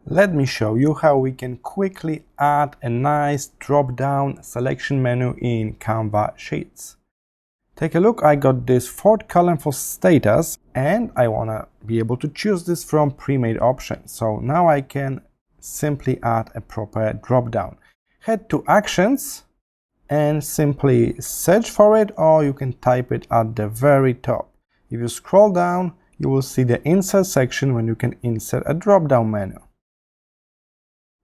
Let me show you how we can quickly add a nice drop-down selection menu in Canva Sheets. Take a look, I got this fourth column for status and I want to be able to choose this from pre-made options. So now I can simply add a proper drop-down. Head to Actions and simply search for it, or you can type it at the very top. If you scroll down, you will see the Insert section when you can insert a drop-down menu.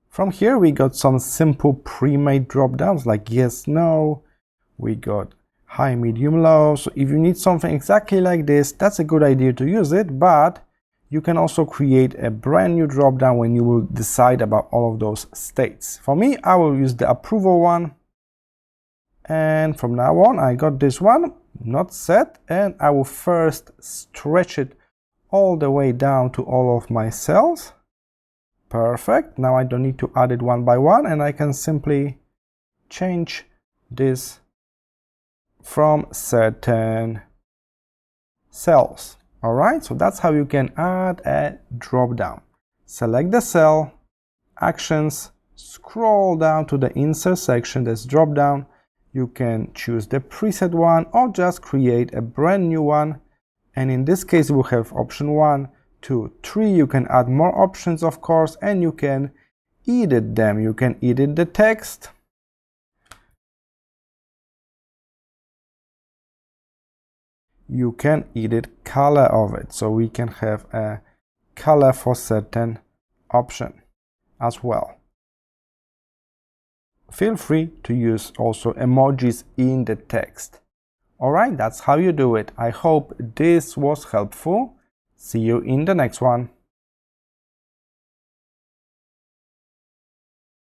From here we got some simple pre-made drop-downs like yes, no. We got high, medium, low. So if you need something exactly like this, that's a good idea to use it, but you can also create a brand new drop-down when you will decide about all of those states. For me, I will use the approval one. And from now on, I got this one not set, and I will first stretch it all the way down to all of my cells. Perfect. Now I don't need to add it one by one, and I can simply change this from certain cells. All right, so that's how you can add a drop down. Select the cell, Actions, scroll down to the Insert section, there's drop down. You can choose the preset one or just create a brand new one. And in this case, we'll have option 1, 2, 3. You can add more options, of course, and you can edit them. You can edit the text. You can edit color of it. So we can have a color for certain option as well. Feel free to use also emojis in the text. Alright, that's how you do it. I hope this was helpful. See you in the next one.